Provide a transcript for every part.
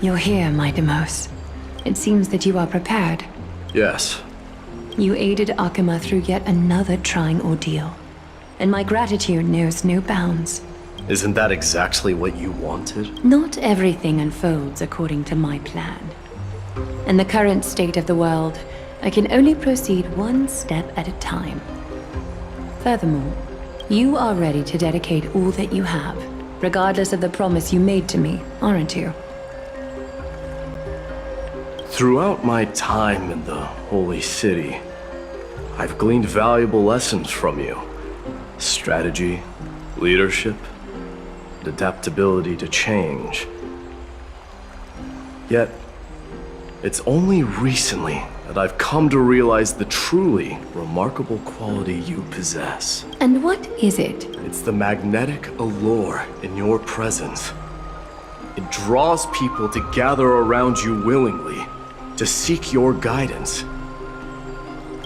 You're here, my Demos. It seems that you are prepared. Yes. You aided Akuma through yet another trying ordeal, and my gratitude knows no bounds. Isn't that exactly what you wanted? Not everything unfolds according to my plan. In the current state of the world, I can only proceed one step at a time. Furthermore, you are ready to dedicate all that you have, regardless of the promise you made to me, aren't you? Throughout my time in the Holy City, I've gleaned valuable lessons from you. Strategy, leadership, and adaptability to change. Yet, it's only recently that I've come to realize the truly remarkable quality you possess. And what is it? It's the magnetic allure in your presence. It draws people to gather around you willingly, to seek your guidance.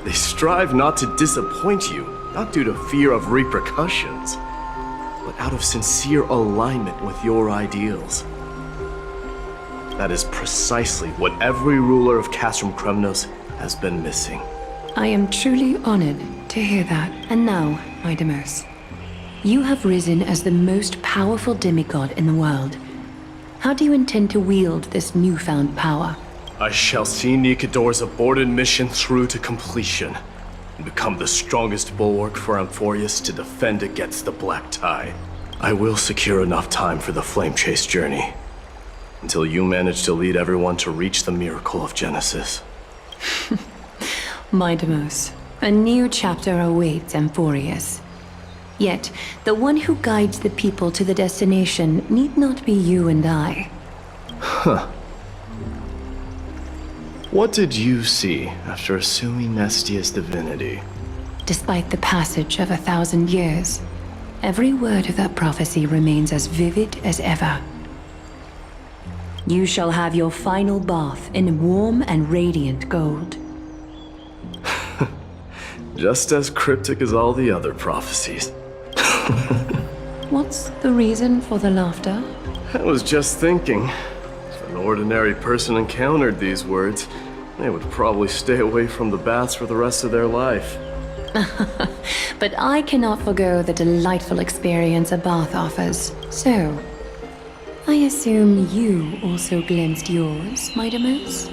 They strive not to disappoint you, not due to fear of repercussions, but out of sincere alignment with your ideals. That is precisely what every ruler of Castrum Kremnos has been missing. I am truly honored to hear that. And now, my Demos, you have risen as the most powerful demigod in the world. How do you intend to wield this newfound power? I shall see Nikador's aborted mission through to completion, and become the strongest bulwark for Amphorius to defend against the Black Tide. I will secure enough time for the Flame Chase journey, until you manage to lead everyone to reach the miracle of Genesis. My Demos, a new chapter awaits Amphorius. Yet, the one who guides the people to the destination need not be you and I. Huh. What did you see after assuming Nestia's divinity? Despite the passage of 1,000 years, every word of that prophecy remains as vivid as ever. You shall have your final bath in warm and radiant gold. Just as cryptic as all the other prophecies. What's the reason for the laughter? I was just thinking, if an ordinary person encountered these words, they would probably stay away from the baths for the rest of their life. But I cannot forgo the delightful experience a bath offers. So, I assume you also glimpsed yours, my Demos?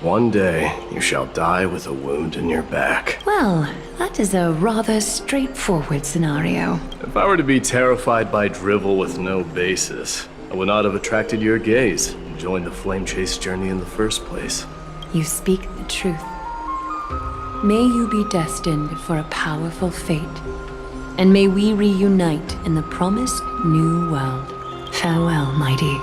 One day, you shall die with a wound in your back. Well, that is a rather straightforward scenario. If I were to be terrified by drivel with no basis, I would not have attracted your gaze and joined the Flame Chase journey in the first place. You speak the truth. May you be destined for a powerful fate, and may we reunite in the promised new world. Farewell, mighty.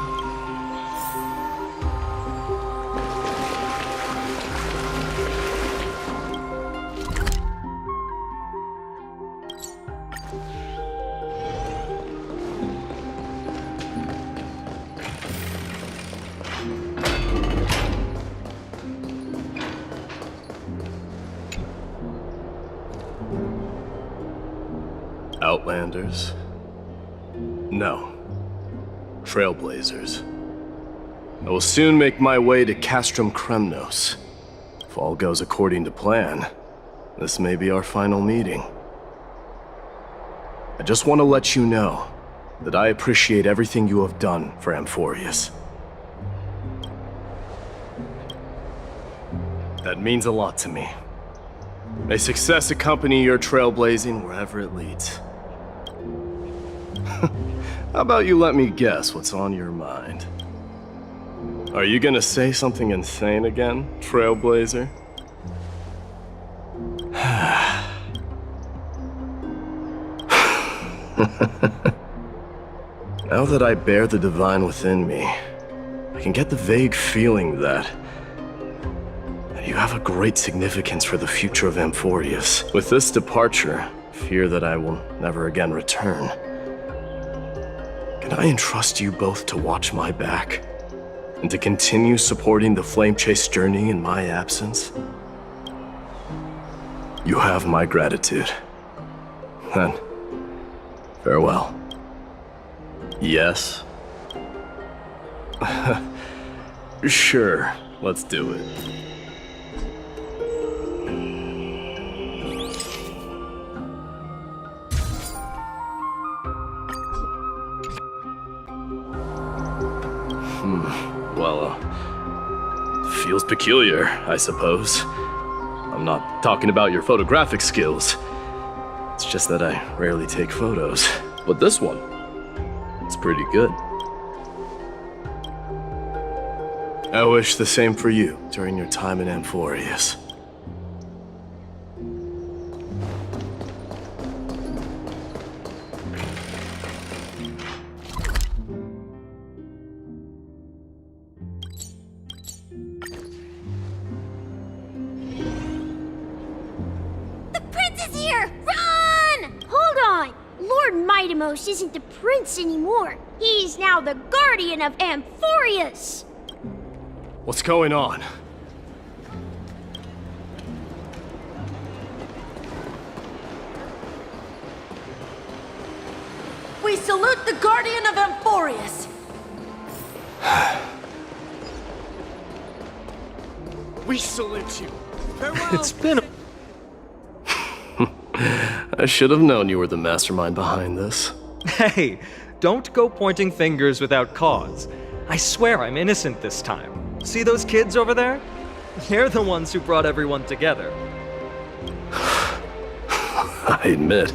Outlanders? No. Trailblazers. I will soon make my way to Castrum Kremnos. If all goes according to plan, this may be our final meeting. I just want to let you know that I appreciate everything you have done for Amphorius. That means a lot to me. May success accompany your trailblazing wherever it leads. How about you let me guess what's on your mind? Are you gonna say something insane again, Trailblazer? Now that I bear the divine within me, I can get the vague feeling that you have a great significance for the future of Amphorius. With this departure, I fear that I will never again return. Can I entrust you both to watch my back? And to continue supporting the Flame Chase journey in my absence? You have my gratitude. Then, farewell. Yes? Sure, let's do it. Well, feels peculiar, I suppose. I'm not talking about your photographic skills. It's just that I rarely take photos. But this one, it's pretty good. I wish the same for you during your time in Amphorius. Isn't the prince anymore. He's now the guardian of Amphorius. What's going on? We salute the guardian of Amphorius. We salute you. Farewell. It's been I should have known you were the mastermind behind this. Hey, don't go pointing fingers without cause. I swear I'm innocent this time. See those kids over there? They're the ones who brought everyone together. I admit,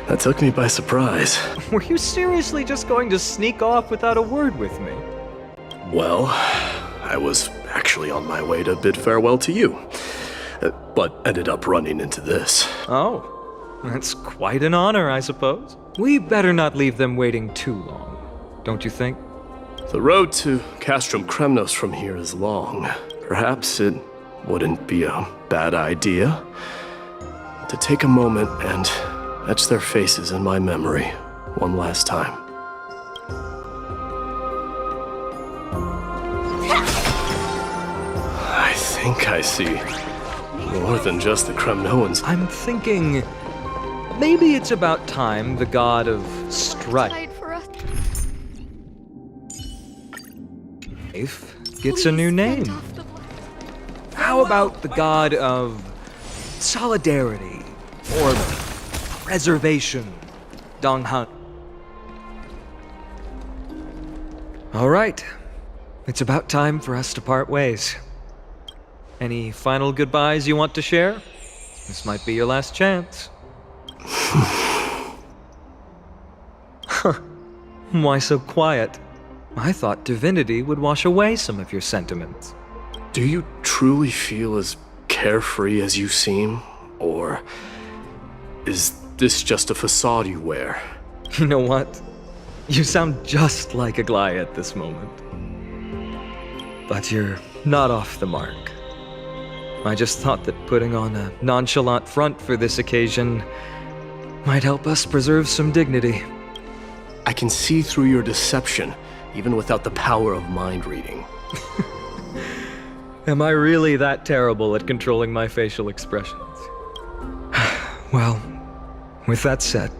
that took me by surprise. Were you seriously just going to sneak off without a word with me? Well, I was actually on my way to bid farewell to you, but ended up running into this. Oh, that's quite an honor, I suppose. We better not leave them waiting too long, don't you think? The road to Castrum Kremnos from here is long. Perhaps it wouldn't be a bad idea to take a moment and etch their faces in my memory one last time. I think I see more than just the Kremnoans. I'm thinking maybe it's about time the god of strife gets a new name. How about the god of solidarity or preservation, Donghan? All right, it's about time for us to part ways. Any final goodbyes you want to share? This might be your last chance. Why so quiet? I thought divinity would wash away some of your sentiments. Do you truly feel as carefree as you seem? Or is this just a facade you wear? You know what? You sound just like a Gly at this moment. But you're not off the mark. I just thought that putting on a nonchalant front for this occasion might help us preserve some dignity. I can see through your deception, even without the power of mind reading. Am I really that terrible at controlling my facial expressions? Well, with that said,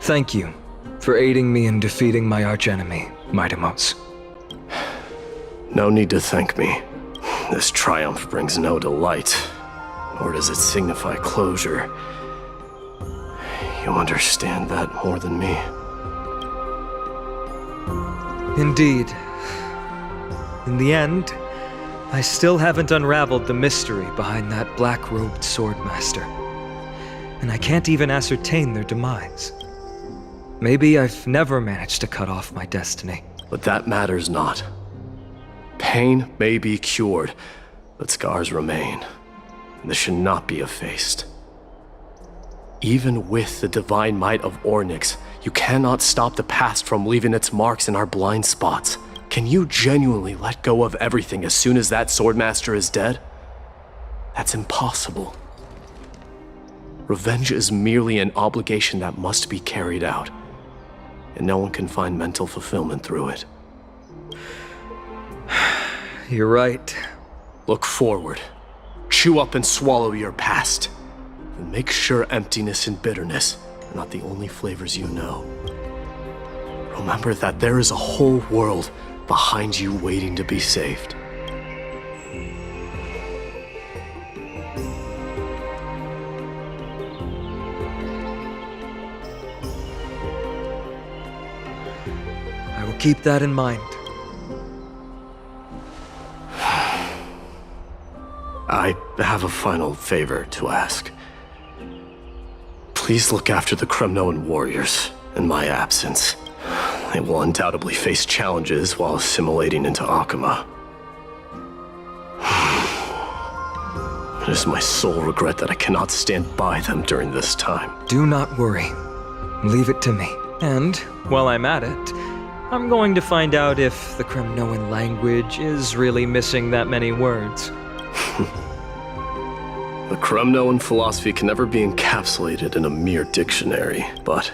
thank you for aiding me in defeating my archenemy, Mightimos. No need to thank me. This triumph brings no delight, nor does it signify closure. You understand that more than me. Indeed. In the end, I still haven't unraveled the mystery behind that black-robed swordmaster. And I can't even ascertain their demise. Maybe I've never managed to cut off my destiny. But that matters not. Pain may be cured, but scars remain. And this should not be effaced. Even with the divine might of Ornyx, you cannot stop the past from leaving its marks in our blind spots. Can you genuinely let go of everything as soon as that swordmaster is dead? That's impossible. Revenge is merely an obligation that must be carried out, and no one can find mental fulfillment through it. You're right. Look forward. Chew up and swallow your past. And make sure emptiness and bitterness are not the only flavors you know. Remember that there is a whole world behind you waiting to be saved. I will keep that in mind. I have a final favor to ask. Please look after the Kremnoan warriors in my absence. They will undoubtedly face challenges while assimilating into Akama. It is my sole regret that I cannot stand by them during this time. Do not worry. Leave it to me. And, while I'm at it, I'm going to find out if the Kremnoan language is really missing that many words. The Kremnoan philosophy can never be encapsulated in a mere dictionary, but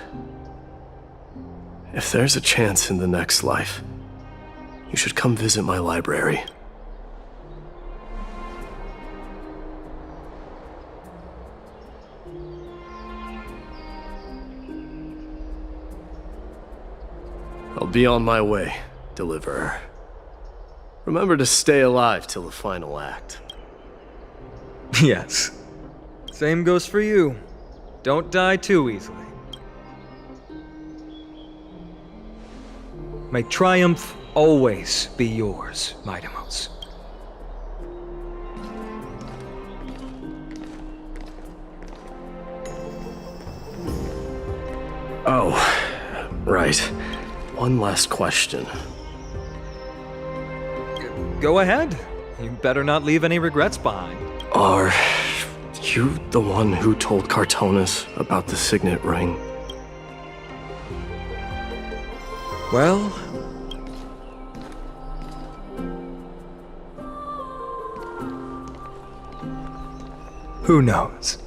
if there's a chance in the next life, you should come visit my library. I'll be on my way, Deliverer. Remember to stay alive till the final act. Yes. Same goes for you. Don't die too easily. May triumph always be yours, Maidamos. Oh, right. One last question. Go ahead. You better not leave any regrets behind. Are you the one who told Cartonis about the signet ring? Well... who knows?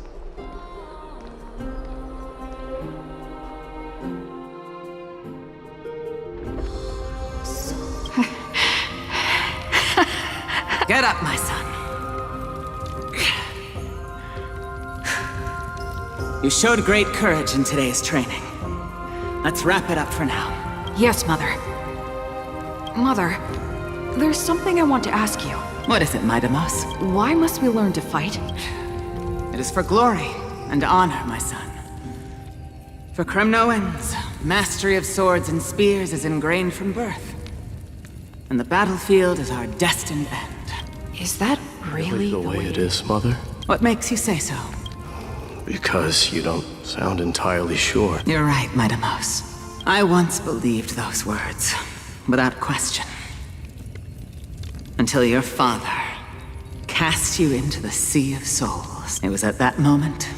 Get up, my son. You showed great courage in today's training. Let's wrap it up for now. Yes, Mother. Mother, there's something I want to ask you. What is it, Maidamos? Why must we learn to fight? It is for glory and honor, my son. For Kremnoans, mastery of swords and spears is ingrained from birth. And the battlefield is our destined end. Is that really The way it is, Mother? What makes you say so? Because you don't sound entirely sure. You're right, Maidamos. I once believed those words, without question. Until your father cast you into the Sea of Souls. It was at that moment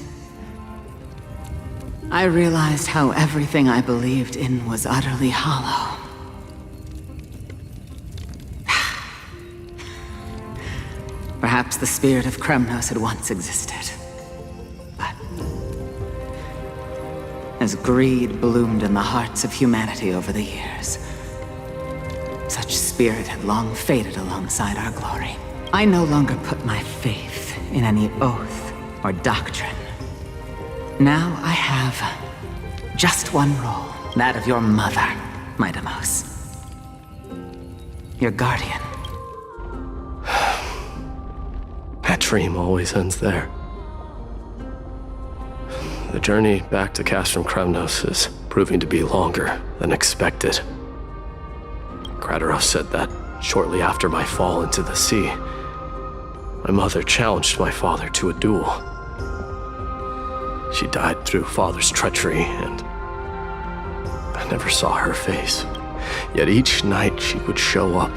I realized how everything I believed in was utterly hollow. Perhaps the spirit of Kremnos had once existed. But as greed bloomed in the hearts of humanity over the years, such spirit had long faded alongside our glory. I no longer put my faith in any oath or doctrine. Now I have just one role, that of your mother, Maidamos. Your guardian. That dream always ends there. The journey back to Castrum Kremnos is proving to be longer than expected. Kratoros said that shortly after my fall into the sea, my mother challenged my father to a duel. She died through father's treachery, and I never saw her face. Yet each night she would show up,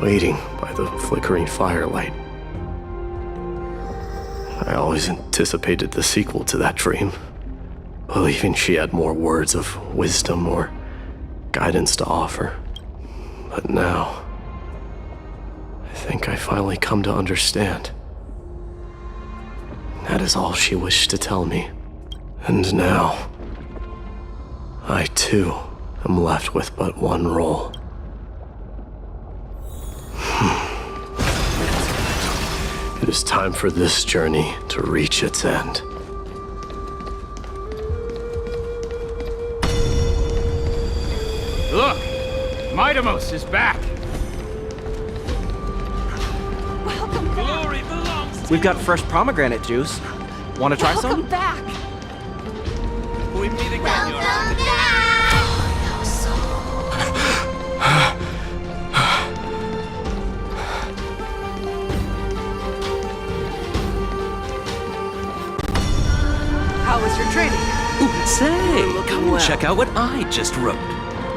waiting by the flickering firelight. I always anticipated the sequel to that dream, believing she had more words of wisdom or guidance to offer. But now, I think I finally come to understand. That is all she wished to tell me. And now, I too am left with but one role. It is time for this journey to reach its end. Look! Maidamos is back! We've got fresh pomegranate juice. Want to try Welcome some? back! We meet again, Welcome back! How was your training? Say, looking come well. check out what I just wrote.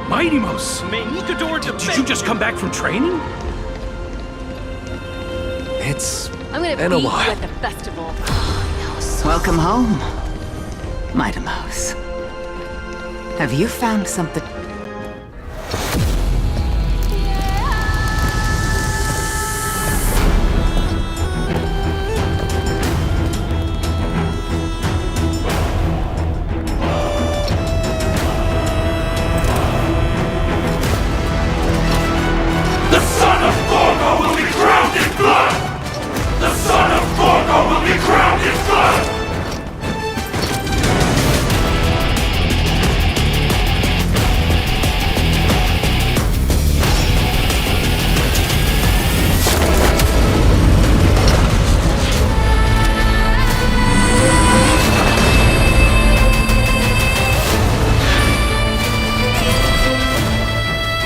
Mighty Mouse, did you just come back from training? It's I'm gonna been a beat you while. at the festival. Welcome home, Mighty Mouse. Have you found something? The son of Gorgo will be crowned in blood! The son of Gorgo will be crowned in blood!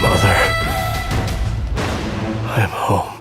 Mother. I'm home.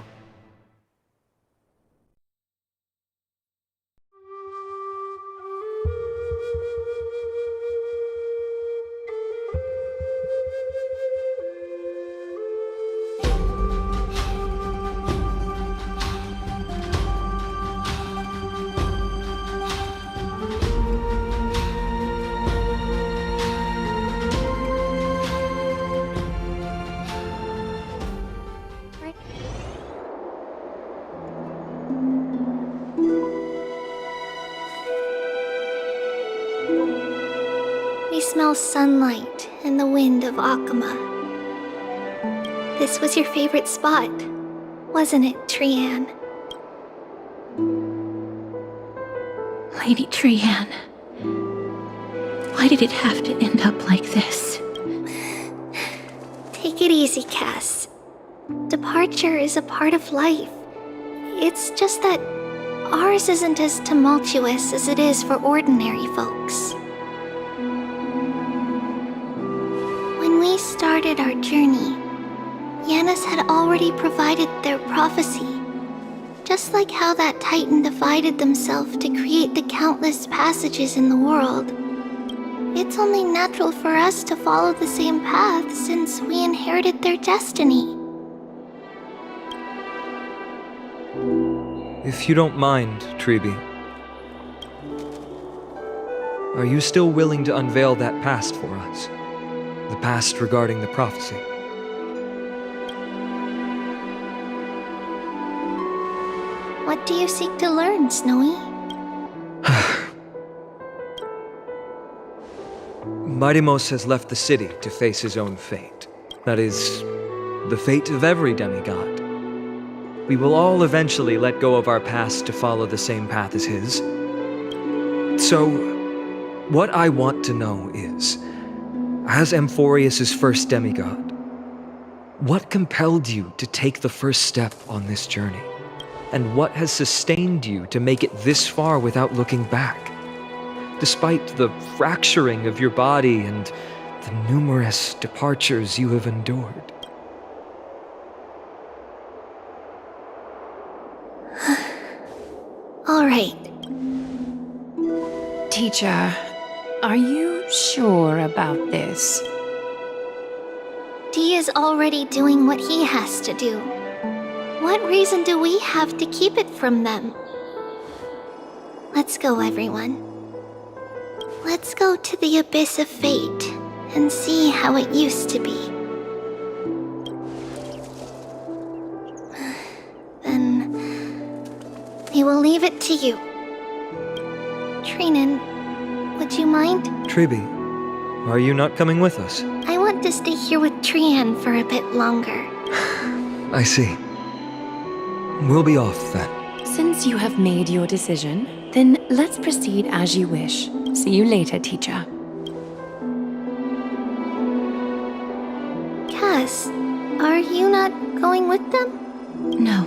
We smell sunlight and the wind of Akuma. This was your favorite spot, wasn't it, Trianne? Lady Trianne, why did it have to end up like this? Take it easy, Cass. Departure is a part of life. It's just that ours isn't as tumultuous as it is for ordinary folks. When we started our journey, Yanis had already provided their prophecy. Just like how that Titan divided themselves to create the countless passages in the world, it's only natural for us to follow the same path since we inherited their destiny. If you don't mind, Treeby, are you still willing to unveil that past for us? The past regarding the prophecy? What do you seek to learn, Snowy? Mighty-Mos has left the city to face his own fate. That is, the fate of every demigod. We will all eventually let go of our past to follow the same path as his. So, what I want to know is, as Amphorius' first demigod, what compelled you to take the first step on this journey? And what has sustained you to make it this far without looking back? Despite the fracturing of your body and the numerous departures you have endured. All right. Teacher, are you sure about this? Dee is already doing what he has to do. What reason do we have to keep it from them? Let's go, everyone. Let's go to the abyss of fate and see how it used to be. Then we will leave it to you. Trinan, would you mind? Treeby, are you not coming with us? I want to stay here with Trian for a bit longer. I see. We'll be off then. Since you have made your decision, then let's proceed as you wish. See you later, teacher. Cass, are you not going with them? No.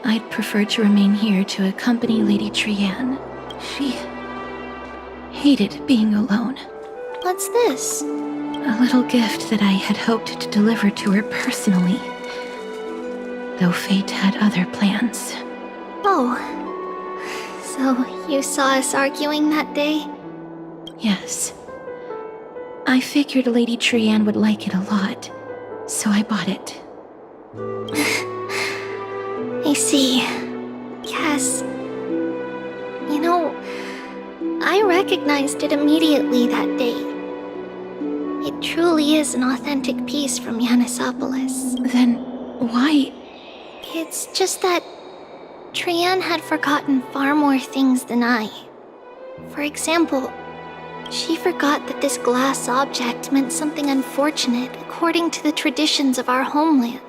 I'd prefer to remain here to accompany Lady Trianne. She hated being alone. What's this? A little gift that I had hoped to deliver to her personally, though fate had other plans. Oh, so you saw us arguing that day? Yes. I figured Lady Trianne would like it a lot, so I bought it. I see. Cass. You know, I recognized it immediately that day. It truly is an authentic piece from Yanisopolis. Then why? It's just that Trianne had forgotten far more things than I. For example, she forgot that this glass object meant something unfortunate according to the traditions of our homeland.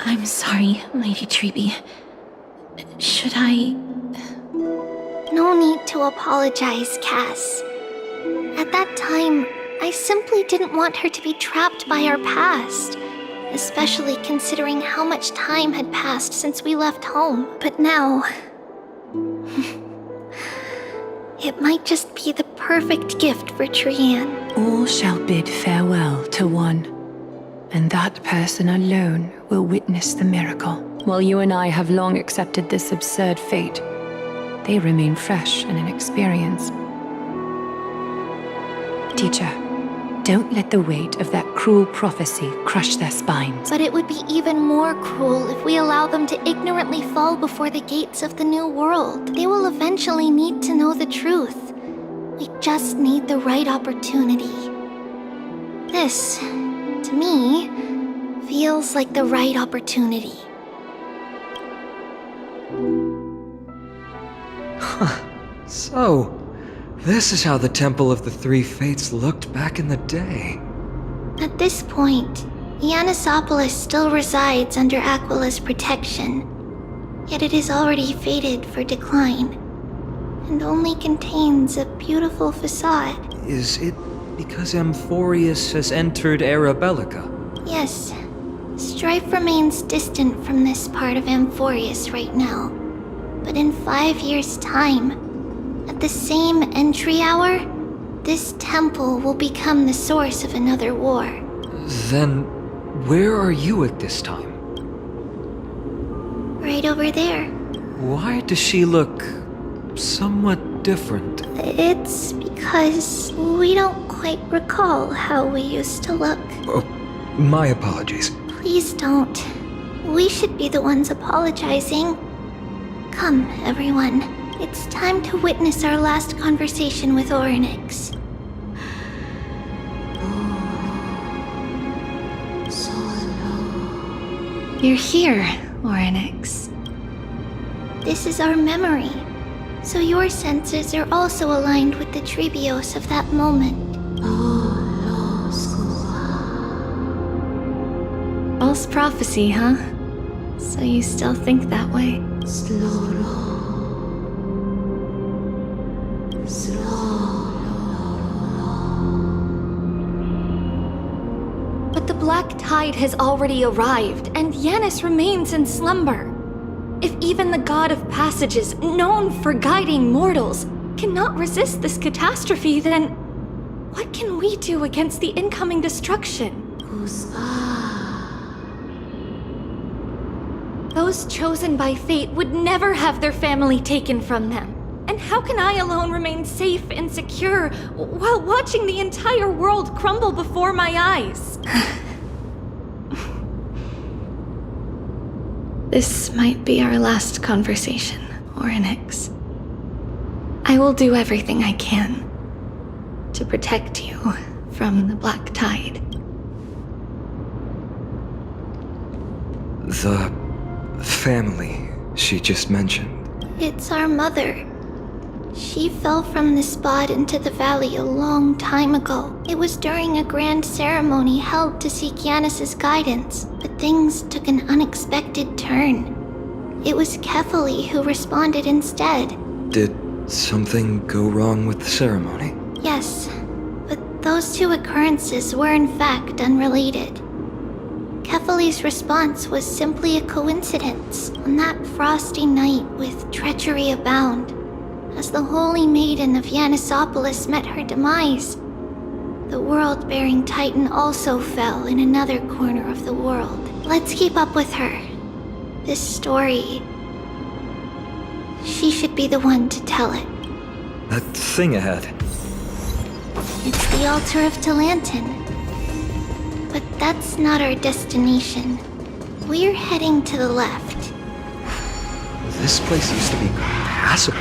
I'm sorry, Lady Treby. Should I... No need to apologize, Cass. At that time, I simply didn't want her to be trapped by our past, especially considering how much time had passed since we left home. But now... it might just be the perfect gift for Trianne. All shall bid farewell to one, and that person alone will witness the miracle. While you and I have long accepted this absurd fate, they remain fresh and inexperienced. Teacher, don't let the weight of that cruel prophecy crush their spines. But it would be even more cruel if we allow them to ignorantly fall before the gates of the new world. They will eventually need to know the truth. We just need the right opportunity. This, to me, feels like the right opportunity. So, this is how the Temple of the Three Fates looked back in the day. At this point, Yanisopolis still resides under Aquila's protection, yet it is already fated for decline, and only contains a beautiful facade. Is it because Amphorius has entered Era Bellica? Yes, strife remains distant from this part of Amphorius right now, but in 5 years' time, at the same entry hour, this temple will become the source of another war. Then, where are you at this time? Right over there. Why does she look somewhat different? It's because we don't quite recall how we used to look. Oh, my apologies. Please don't. We should be the ones apologizing. Come, everyone. It's time to witness our last conversation with Orynyx. You're here, Orynyx. This is our memory, so your senses are also aligned with the Trebios of that moment. False prophecy, huh? So you still think that way? But the Black Tide has already arrived, and Yanis remains in slumber. If even the God of Passages, known for guiding mortals, cannot resist this catastrophe, then what can we do against the incoming destruction? Those chosen by fate would never have their family taken from them. And how can I alone remain safe and secure while watching the entire world crumble before my eyes? This might be our last conversation, Orynyx. I will do everything I can to protect you from the Black Tide. The family she just mentioned. It's our mother. She fell from the spot into the valley a long time ago. It was during a grand ceremony held to seek Yanis's guidance, but things took an unexpected turn. It was Kefali who responded instead. Did something go wrong with the ceremony? Yes, but those two occurrences were in fact unrelated. Nephili's response was simply a coincidence on that frosty night with treachery abound. As the Holy Maiden of Yanisopolis met her demise, the world-bearing Titan also fell in another corner of the world. Let's keep up with her. This story... she should be the one to tell it. That thing ahead. It's the altar of Talantin. But that's not our destination. We're heading to the left. This place used to be passable.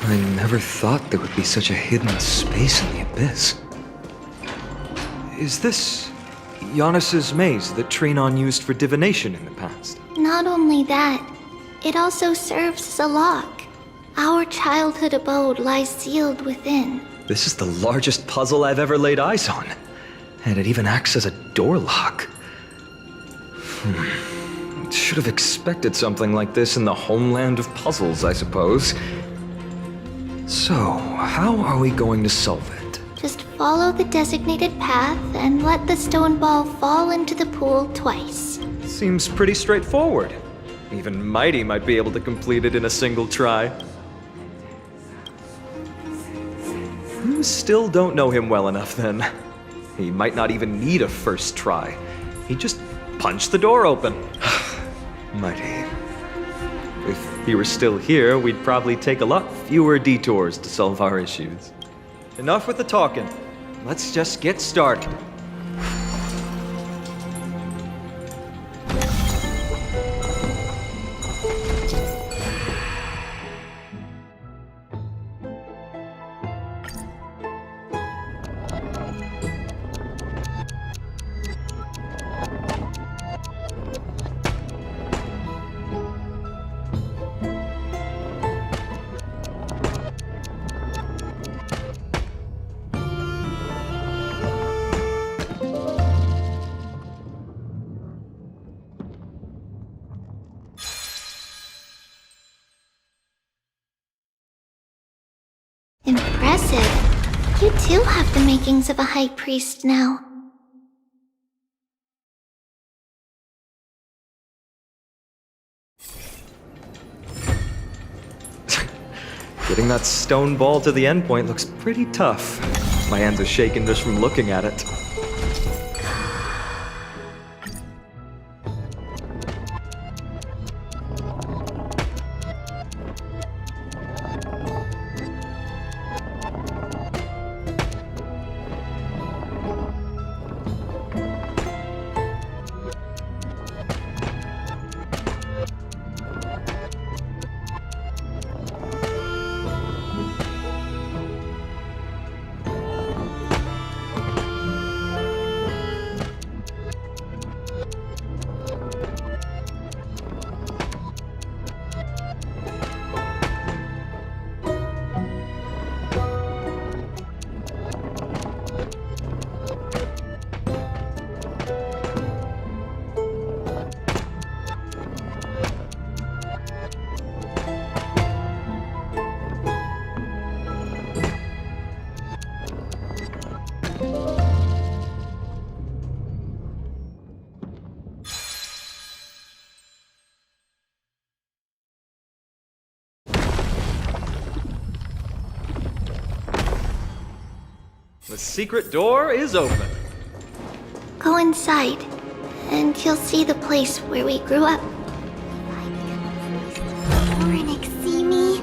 I never thought there would be such a hidden space in the abyss. Is this Giannis's maze that Trinon used for divination in the past? Not only that, it also serves as a lock. Our childhood abode lies sealed within. This is the largest puzzle I've ever laid eyes on. And it even acts as a door lock. Should have expected something like this in the homeland of puzzles, I suppose. So, how are we going to solve it? Just follow the designated path and let the stone ball fall into the pool twice. Seems pretty straightforward. Even Mighty might be able to complete it in a single try. Still don't know him well enough then. He might not even need a first try. He just punched the door open. Mighty. If he were still here, we'd probably take a lot fewer detours to solve our issues. Enough with the talking. Let's just get started. Impressive. You too have the makings of a high priest now. Getting that stone ball to the endpoint looks pretty tough. My hands are shaking just from looking at it. The secret door is open. Go inside, and you'll see the place where we grew up. Orenik, see me?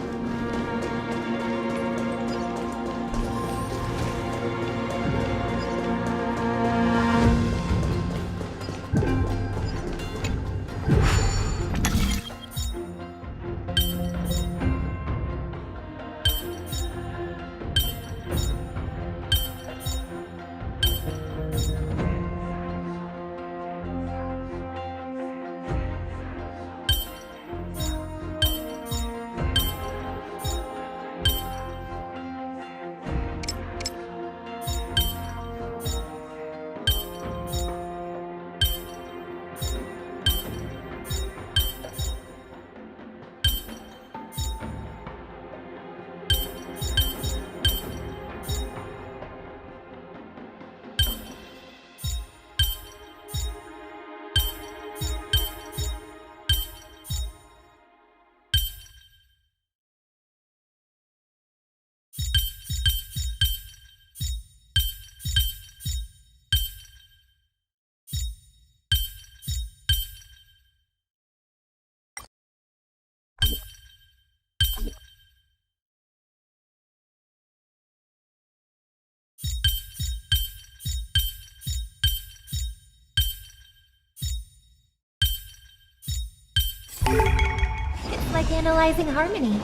It's like analyzing harmony.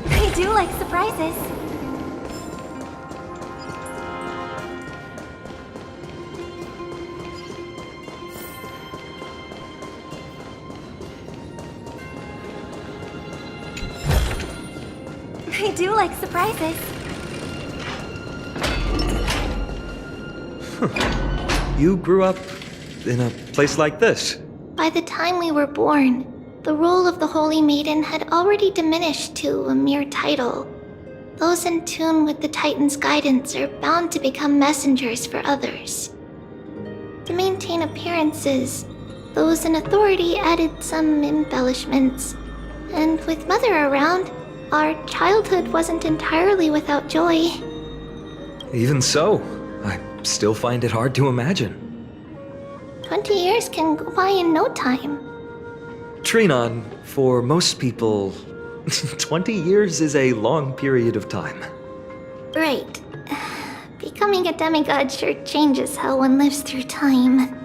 I do like surprises. I do like surprises. You grew up in a place like this. By the time we were born, the role of the Holy Maiden had already diminished to a mere title. Those in tune with the Titan's guidance are bound to become messengers for others. To maintain appearances, those in authority added some embellishments. And with Mother around, our childhood wasn't entirely without joy. Even so, I still find it hard to imagine. 20 years can go by in no time. Trinon, for most people, 20 years is a long period of time. Right. Becoming a demigod sure changes how one lives through time.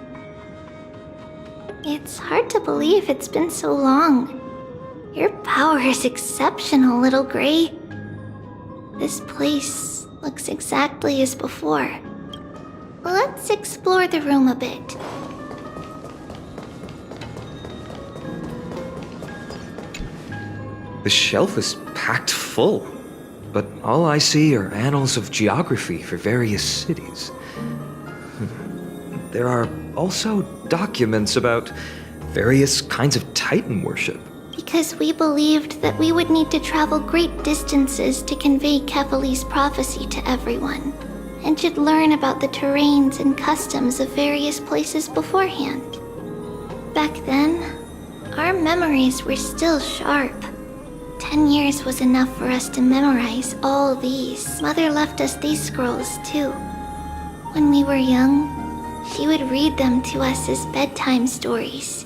It's hard to believe it's been so long. Your power is exceptional, Little Gray. This place looks exactly as before. Let's explore the room a bit. The shelf is packed full, but all I see are annals of geography for various cities. There are also documents about various kinds of Titan worship. Because we believed that we would need to travel great distances to convey Kefali's prophecy to everyone, and should learn about the terrains and customs of various places beforehand. Back then, our memories were still sharp. 10 years was enough for us to memorize all these. Mother left us these scrolls too. When we were young, she would read them to us as bedtime stories.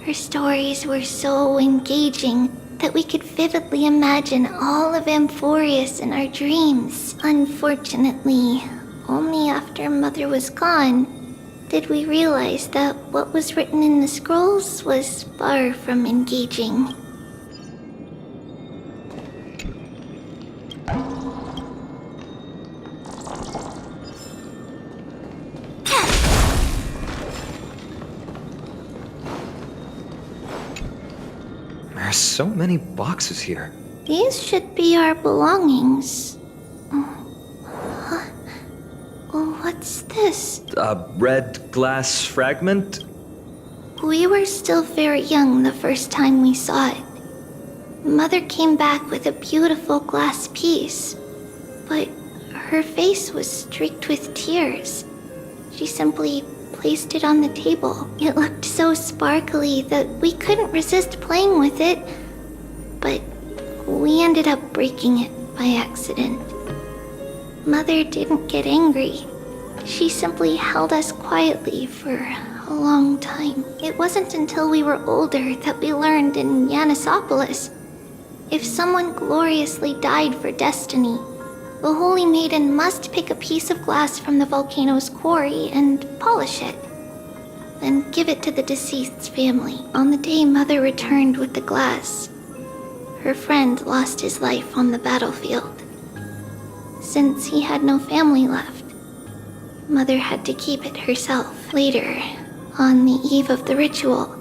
Her stories were so engaging that we could vividly imagine all of Amphorius in our dreams. Unfortunately, only after Mother was gone did we realize that what was written in the scrolls was far from engaging. There are so many boxes here. These should be our belongings. What's this? A red glass fragment? We were still very young the first time we saw it. Mother came back with a beautiful glass piece, but her face was streaked with tears. She simply placed it on the table. It looked so sparkly that we couldn't resist playing with it, but we ended up breaking it by accident. Mother didn't get angry. She simply held us quietly for a long time. It wasn't until we were older that we learned in Yanissopolis, if someone gloriously died for destiny, the Holy Maiden must pick a piece of glass from the volcano's quarry and polish it, then give it to the deceased's family. On the day Mother returned with the glass, her friend lost his life on the battlefield. Since he had no family left, Mother had to keep it herself. Later, on the eve of the ritual,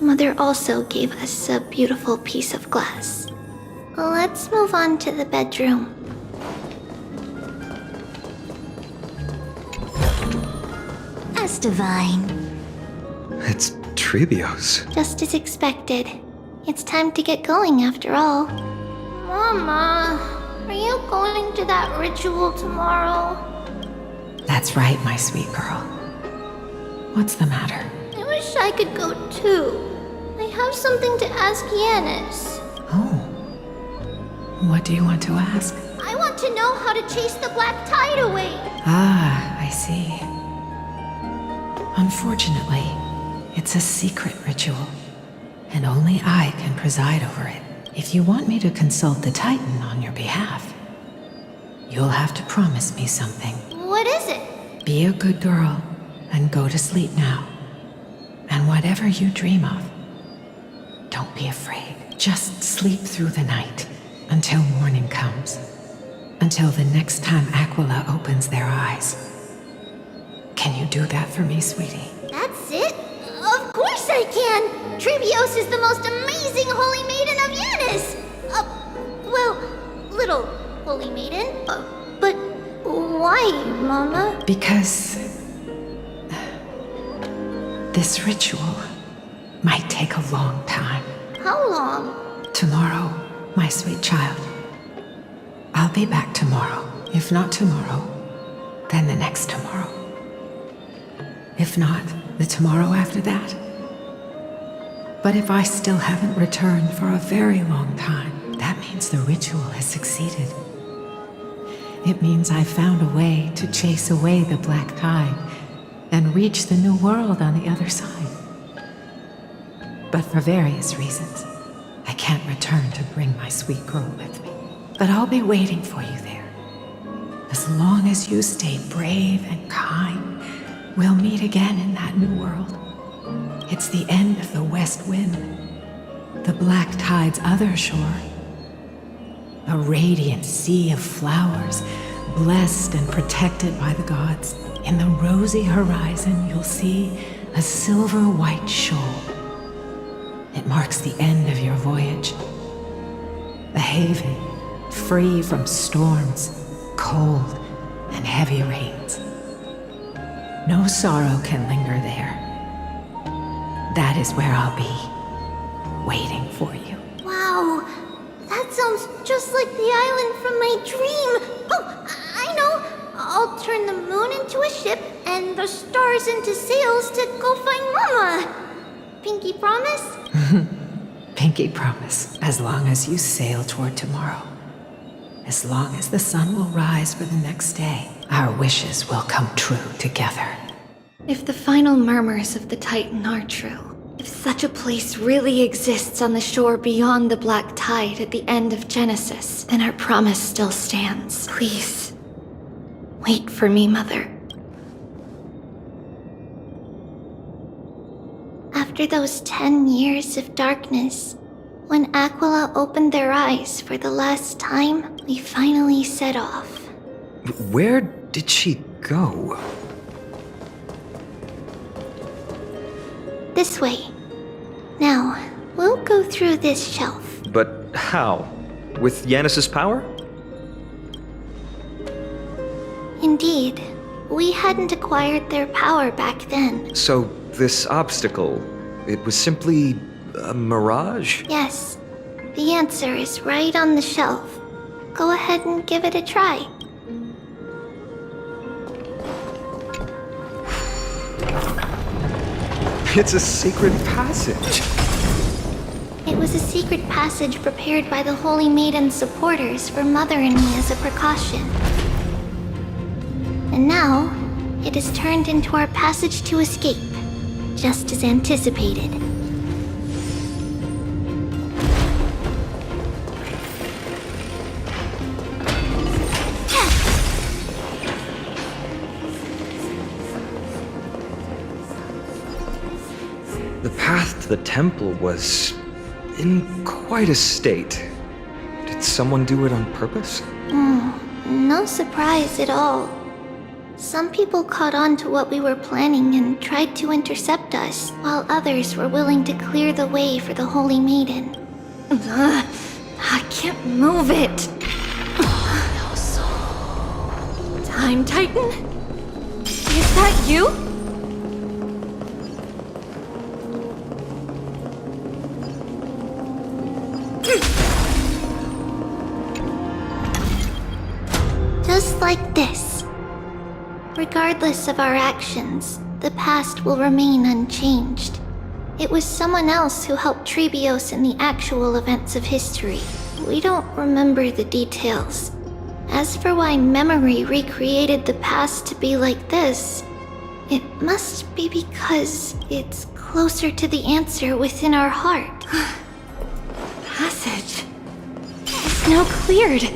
Mother also gave us a beautiful piece of glass. Let's move on to the bedroom. As divine. It's Trebio's. Just as expected. It's time to get going after all. Mama, are you going to that ritual tomorrow? That's right, my sweet girl. What's the matter? I wish I could go too. I have something to ask Yanis. Oh. What do you want to ask? I want to know how to chase the black tide away. Ah, I see. Unfortunately, it's a secret ritual, and only I can preside over it. If you want me to consult the Titan on your behalf, You'll have to promise me something. What is it? Be a good girl and go to sleep now. And whatever you dream of, don't be afraid. Just sleep through the night until morning comes. Until the next time Aquila opens their eyes. Can you do that for me, sweetie? That's it? Of course I can! Trebios is the most amazing holy maiden of Yanis! Well, little holy maiden. But why, Mama? Because this ritual might take a long time. How long? Tomorrow, my sweet child. I'll be back tomorrow. If not tomorrow, then the next tomorrow. If not, the tomorrow after that. But if I still haven't returned for a very long time, that means the ritual has succeeded. It means I've found a way to chase away the black tide and reach the new world on the other side. But for various reasons, I can't return to bring my sweet girl with me. But I'll be waiting for you there. As long as you stay brave and kind, we'll meet again in that new world. It's the end of the west wind, the black tide's other shore. A radiant sea of flowers, blessed and protected by the gods. In the rosy horizon, you'll see a silver-white shoal. It marks the end of your voyage. A haven, free from storms, cold, and heavy rains. No sorrow can linger there. That is where I'll be, waiting for you. Wow, that sounds just like the island from my dream. Oh, I know. I'll turn the moon into a ship and the stars into sails to go find Mama. Pinky promise? Pinky promise. As long as you sail toward tomorrow. As long as the sun will rise for the next day, our wishes will come true together. If the final murmurs of the Titan are true, if such a place really exists on the shore beyond the black tide at the end of Genesis, then our promise still stands. Please, wait for me, Mother. After those 10 years of darkness, when Aquila opened their eyes for the last time, we finally set off. Where did she go? This way. Now, we'll go through this shelf. But how? With Yanis's power? Indeed, we hadn't acquired their power back then. So this obstacle, it was simply a mirage? Yes, the answer is right on the shelf. Go ahead and give it a try. It's a secret passage. It was a secret passage prepared by the Holy Maiden's supporters for Mother and me as a precaution. And now, it has turned into our passage to escape, just as anticipated. The path to the temple was in quite a state. Did someone do it on purpose? No surprise at all. Some people caught on to what we were planning and tried to intercept us, while others were willing to clear the way for the Holy Maiden. I can't move it. Time Titan? Is that you? Just like this. Regardless of our actions, the past will remain unchanged. It was someone else who helped Trebios in the actual events of history. We don't remember the details. As for why memory recreated the past to be like this, it must be because it's closer to the answer within our heart. Passage is now cleared.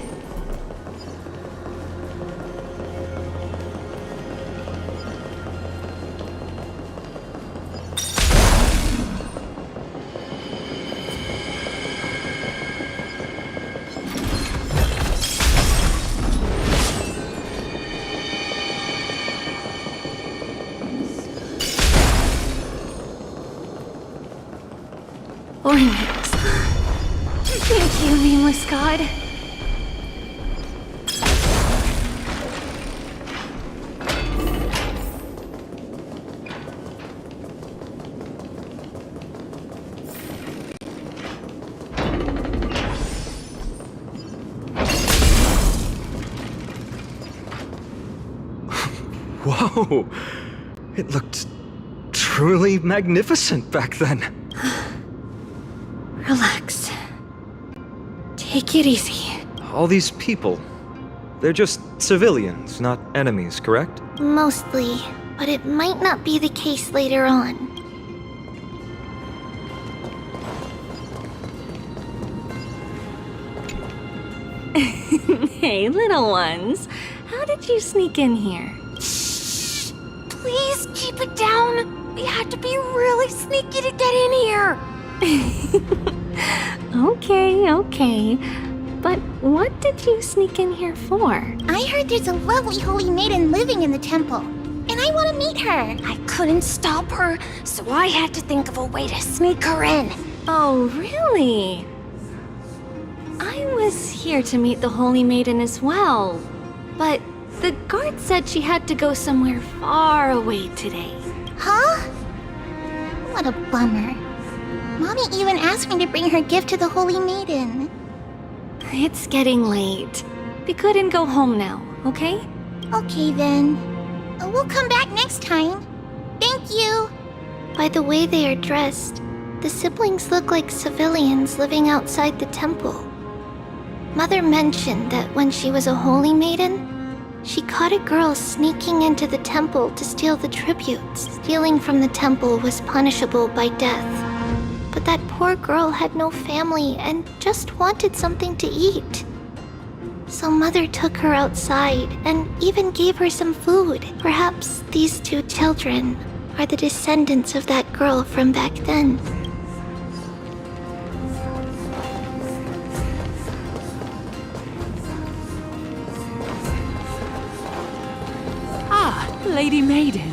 ornament. Thank you, nameless god. Whoa! It looked truly magnificent back then. Relax. Take it easy. All these people, they're just civilians, not enemies, correct? Mostly, but it might not be the case later on. Hey, little ones. How did you sneak in here? Shh! Please keep it down. We had to be really sneaky to get in here. Okay. But what did you sneak in here for? I heard there's a lovely holy maiden living in the temple, and I want to meet her. I couldn't stop her, so I had to think of a way to sneak her in. Oh, really? I was here to meet the Holy Maiden as well, but the guard said she had to go somewhere far away today. Huh? What a bummer. Mommy even asked me to bring her gift to the holy maiden. It's getting late. We couldn't go home now, okay? Okay then. We'll come back next time. Thank you. By the way they are dressed, the siblings look like civilians living outside the temple. Mother mentioned that when she was a holy maiden, she caught a girl sneaking into the temple to steal the tributes. Stealing from the temple was punishable by death. But that poor girl had no family and just wanted something to eat. So Mother took her outside and even gave her some food. Perhaps these two children are the descendants of that girl from back then. Ah, Lady Maiden.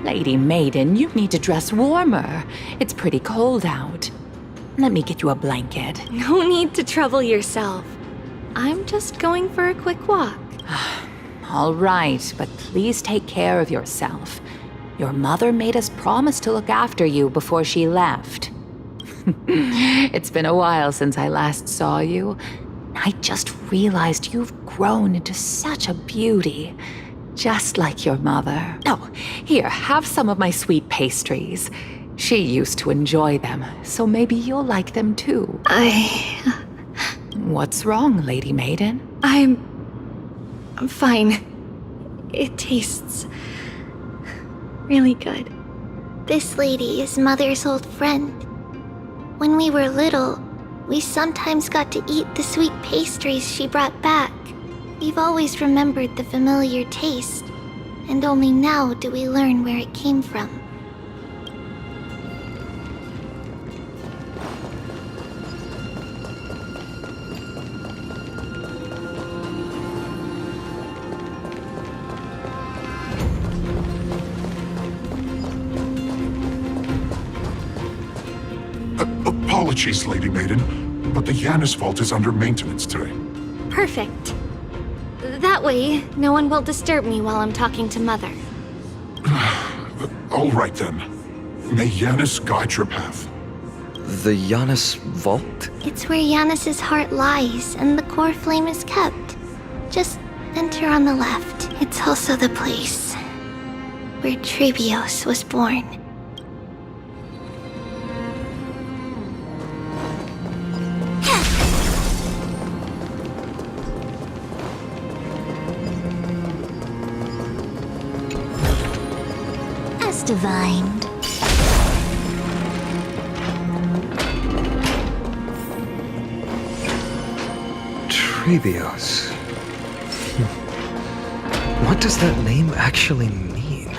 Lady Maiden, you need to dress warmer. It's pretty cold out. Let me get you a blanket. No need to trouble yourself. I'm just going for a quick walk. All right, but please take care of yourself. Your mother made us promise to look after you before she left. It's been a while since I last saw you. I just realized you've grown into such a beauty. Just like your mother. Oh, here, have some of my sweet pastries. She used to enjoy them, so maybe you'll like them too. What's wrong, Lady Maiden? I'm fine. It tastes really good. This lady is Mother's old friend. When we were little, we sometimes got to eat the sweet pastries she brought back. We've always remembered the familiar taste, and only now do we learn where it came from. Apologies, Lady Maiden, but the Yanis Vault is under maintenance today. Perfect. That way, no one will disturb me while I'm talking to Mother. All right then. May Yanis guide your path. The Yanis Vault? It's where Yanis's heart lies and the core flame is kept. Just enter on the left. It's also the place where Trebios was born. As divined. Trebios. What does that name actually mean?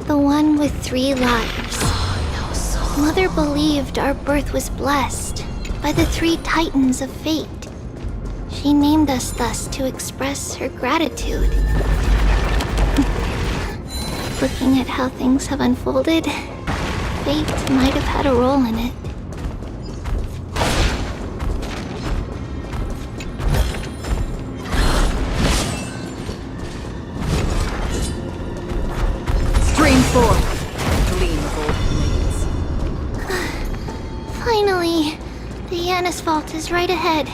The one with 3 lives. Mother believed our birth was blessed by the 3 titans of fate. She named us thus to express her gratitude. Looking at how things have unfolded, fate might have had a role in it. Stream forth, gleam of old blades. Finally! The Yanis Vault is right ahead.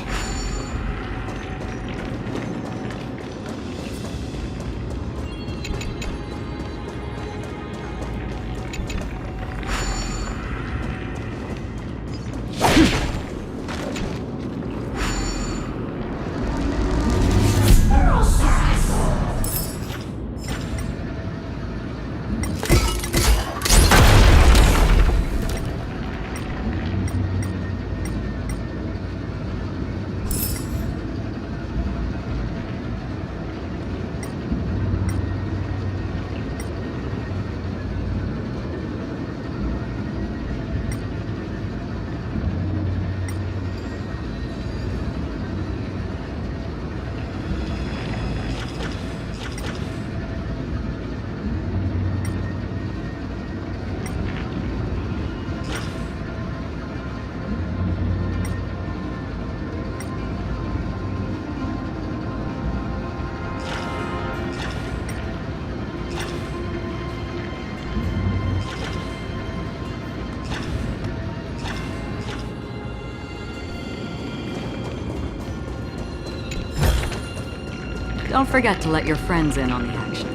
Don't forget to let your friends in on the action.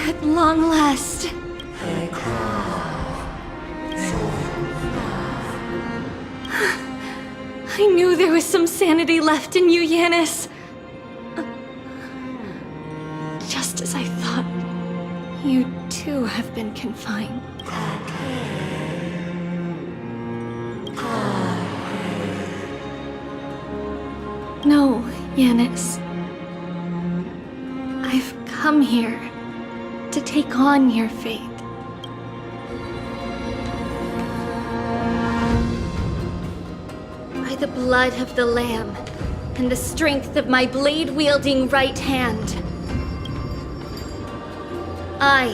At long last. I knew there was some sanity left in you, Yanis. Just as I thought, you too have been confined. No, Yanis. I've come here to take on your fate. By the blood of the Lamb and the strength of my blade-wielding right hand, I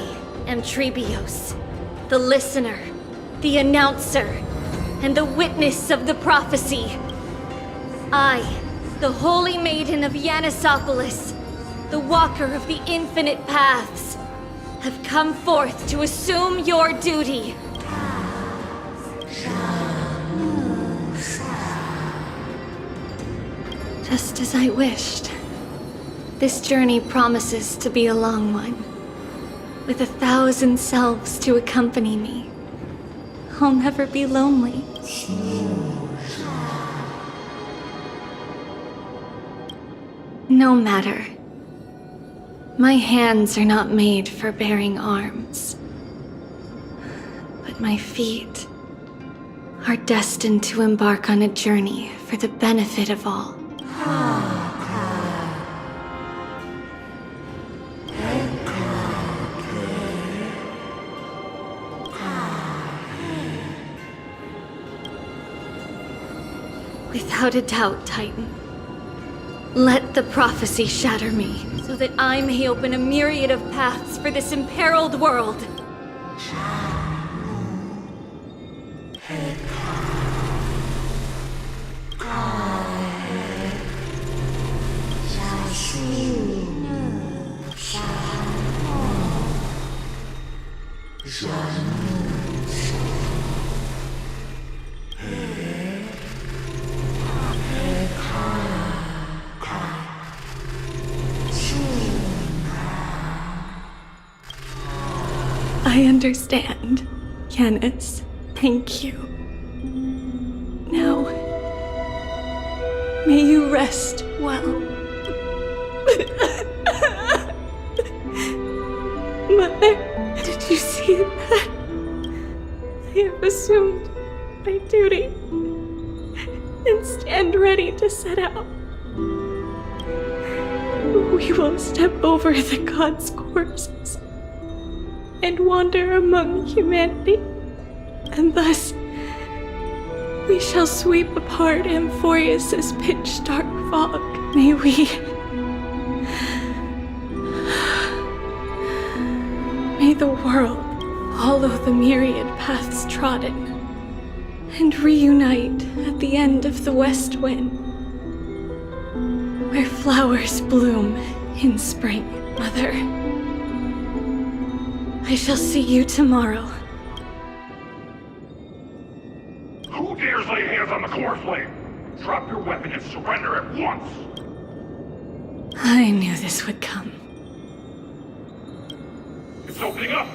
am Trebios, the listener, the announcer, and the witness of the prophecy. I, the Holy Maiden of Yanisopolis, the Walker of the Infinite Paths, have come forth to assume your duty. Just as I wished. This journey promises to be a long one, with 1,000 selves to accompany me. I'll never be lonely. No matter. My hands are not made for bearing arms. But my feet are destined to embark on a journey for the benefit of all. Without a doubt, Titan. Let the prophecy shatter me, so that I may open a myriad of paths for this imperiled world. I understand, Yanis. Thank you. Now, may you rest well. Mother, did you see that? I to set out. We will step over the gods' corpses and wander among humanity, and thus we shall sweep apart Amphorius's pitch-dark fog. May the world follow the myriad paths trodden and reunite at the end of the west wind, where flowers bloom in spring. Mother, I shall see you tomorrow. Who dares lay hands on the core flame? Drop your weapon and surrender at once! I knew this would come. It's opening up!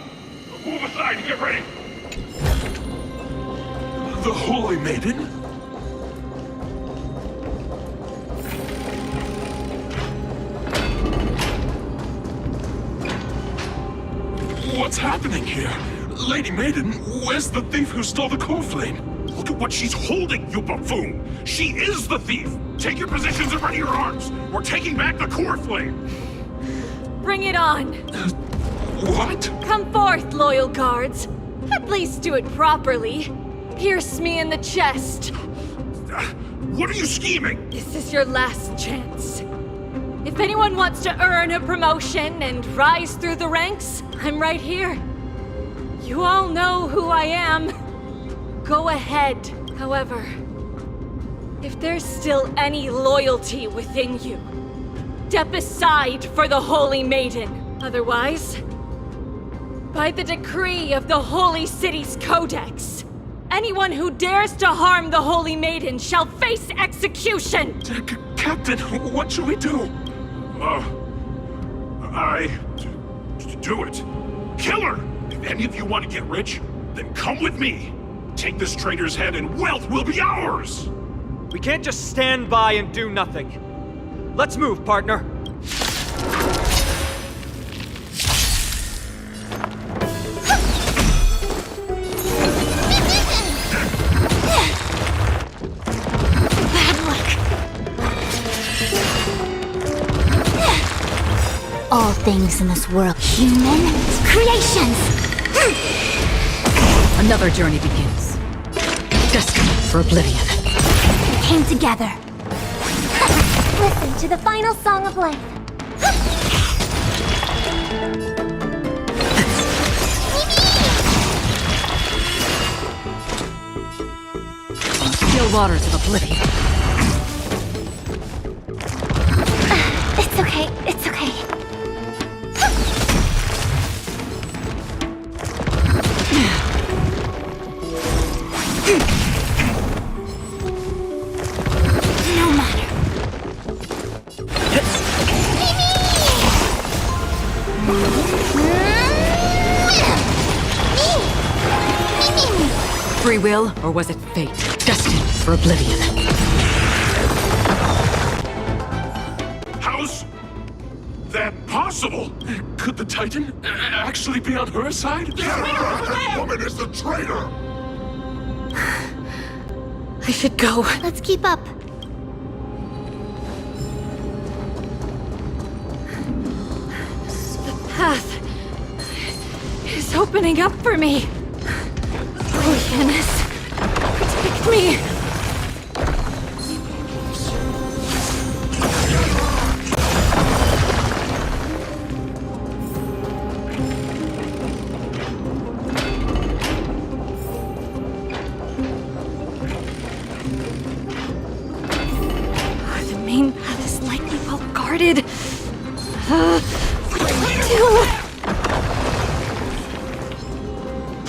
Move aside and get ready! The Holy Maiden? What's happening here? Lady Maiden, where's the thief who stole the core flame? Look at what she's holding, you buffoon! She is the thief! Take your positions and ready your arms! We're taking back the core flame! Bring it on! What? Come forth, loyal guards. At least do it properly. Pierce me in the chest. What are you scheming? This is your last chance. If anyone wants to earn a promotion and rise through the ranks, I'm right here. You all know who I am. Go ahead. However, if there's still any loyalty within you, step aside for the Holy Maiden. Otherwise, by the decree of the Holy City's Codex, anyone who dares to harm the Holy Maiden shall face execution! Captain, what should we do? Do it. Kill her! If any of you want to get rich, then come with me. Take this traitor's head and wealth will be ours! We can't just stand by and do nothing. Let's move, partner. All things in this world, human creations! Another journey begins. Destined for oblivion. We came together. Listen to the final song of life. Still waters of oblivion. It's okay, it's okay. No matter. Free will, or was it fate? Destined for oblivion. How's that possible? Could the Titan actually be on her side? That woman is the traitor! I should go. Let's keep up. The path is opening up for me. Oh, Yanis, protect me. The main path is likely well guarded. What do I do?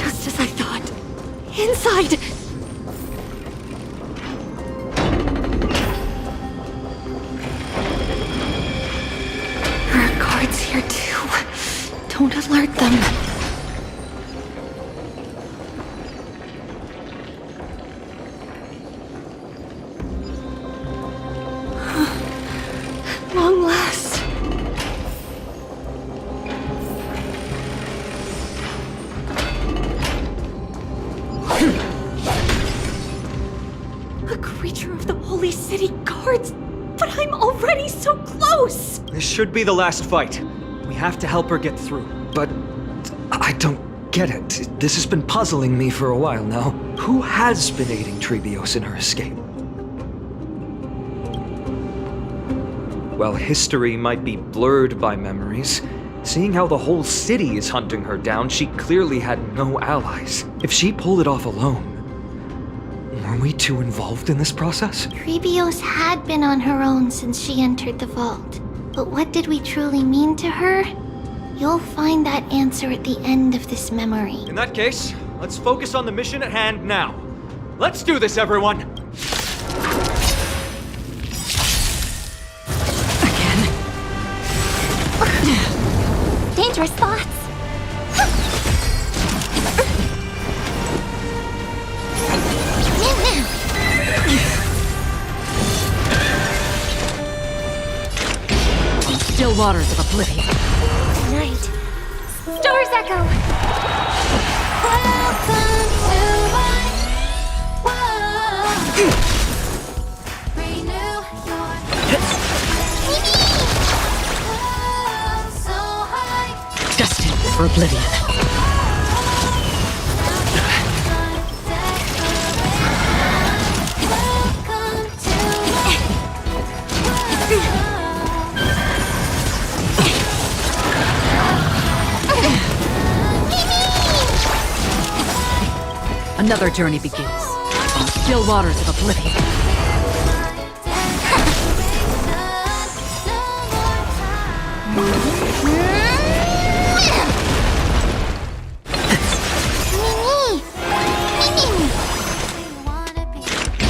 Just as I thought. Inside! There are guards here too. Don't alert them. Long last. A creature of the Holy City guards this? This should be the last fight. We have to help her get through. But I don't get it. This has been puzzling me for a while now. Who has been aiding Trebios in her escape? While history might be blurred by memories, seeing how the whole city is hunting her down, she clearly had no allies. If she pulled it off alone, were we too involved in this process? Trebios had been on her own since she entered the vault. But what did we truly mean to her? You'll find that answer at the end of this memory. In that case, let's focus on the mission at hand now. Let's do this, everyone! Dangerous thoughts. Still waters of oblivion. Night. Stars echo. Welcome to my world. Renew your so high. Destined for oblivion. Welcome to my world. Another journey begins. On still waters of oblivion.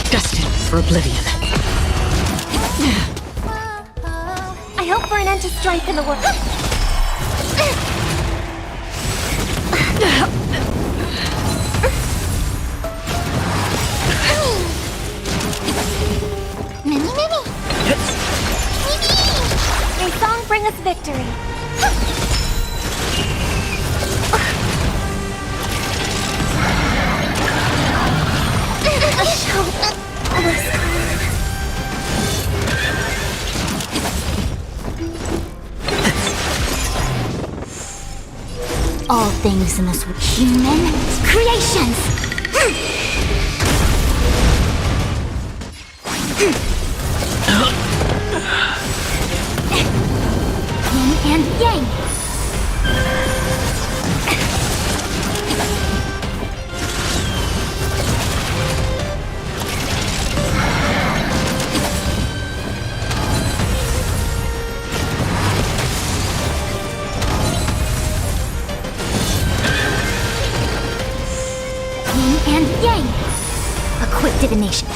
Destined for oblivion. I hope for an end to strife in the world. Mimi! May song bring us victory. A show was all things in this world, human creations. Yin and yang. Yin and yang. A quick divination.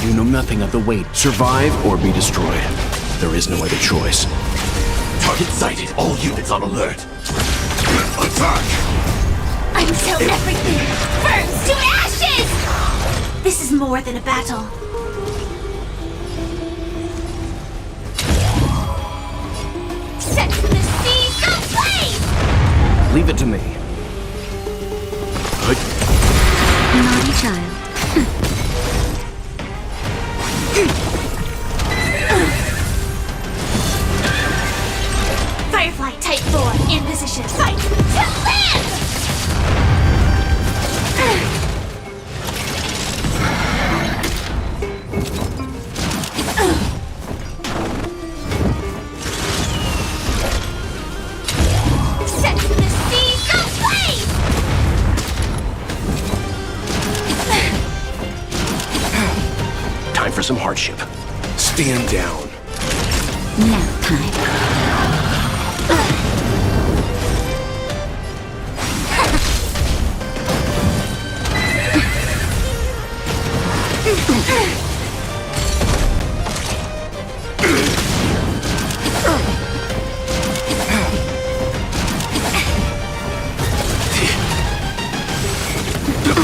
You know nothing of the weight. Survive or be destroyed. There is no other choice. Target sighted. All units on alert. Attack! Until everything burns to ashes! This is more than a battle. Set the seas ablaze! Leave it to me. Naughty child. Firefly Type 4 in position. Fight to live! Set the seas ablaze! Time for some hardship. Stand down. Nap time.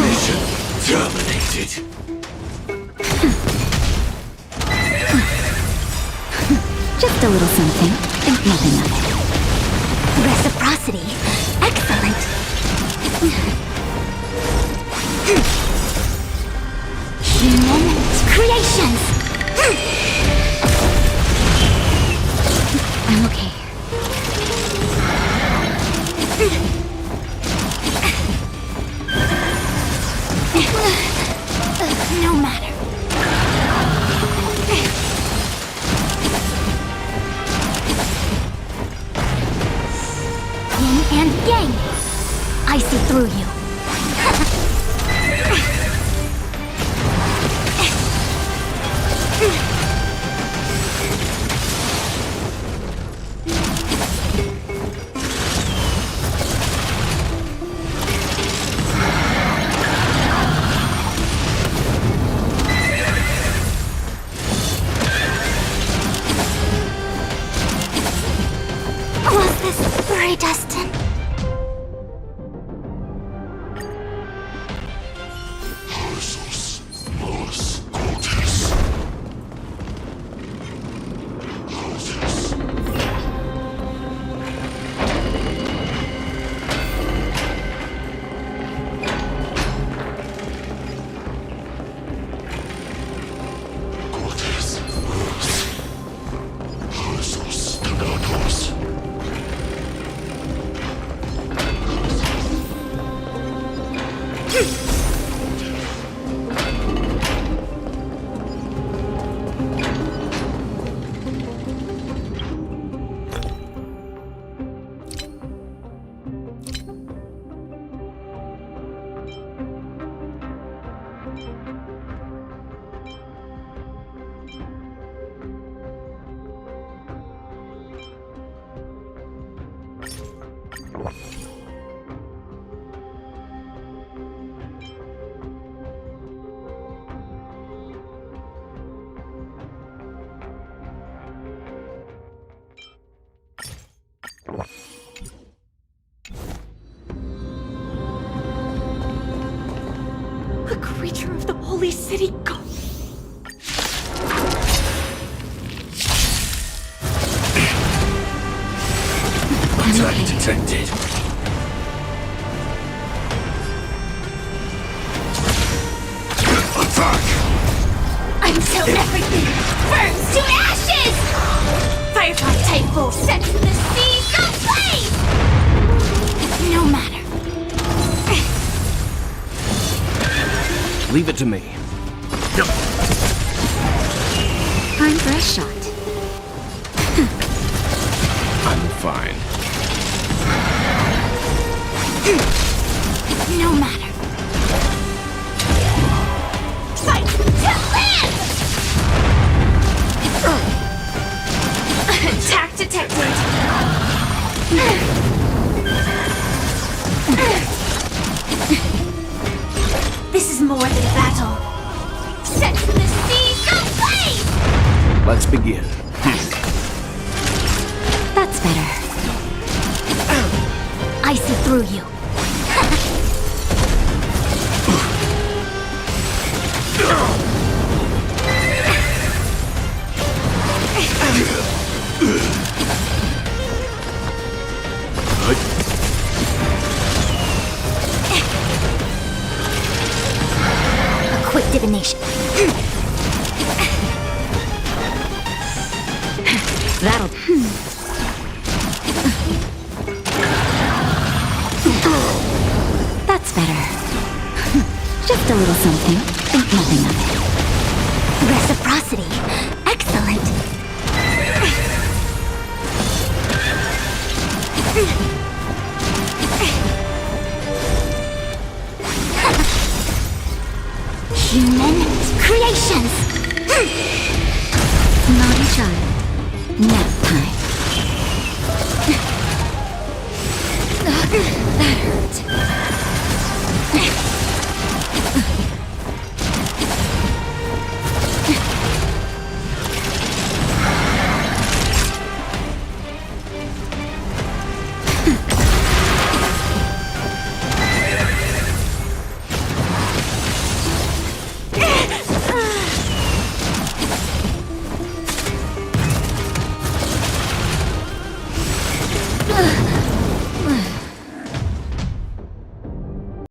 Mission terminated. Just a little something. Think nothing of it. Reciprocity. Excellent. Human creations. I'm okay. No matter. Yin and yang. I see through you. Was this predestined? Jesus, Los Cortes. Cortes. Cortes. Jesus, Tagados. A creature of the holy city, go! Attack detected. Attack! Until everything burns to ashes! Firefly type will set to the seas aflame! No matter. Leave it to me. Time for a shot. I'm fine. No matter. Fight to live! Attack detected. This is more than a battle. Set the seas aflame! Let's begin. That's better. I see through you. A quick divination. That'll... That's better. Just a little something. Think nothing of it. Reciprocity. Excellent. Human creations. Naughty child. Never. That hurt.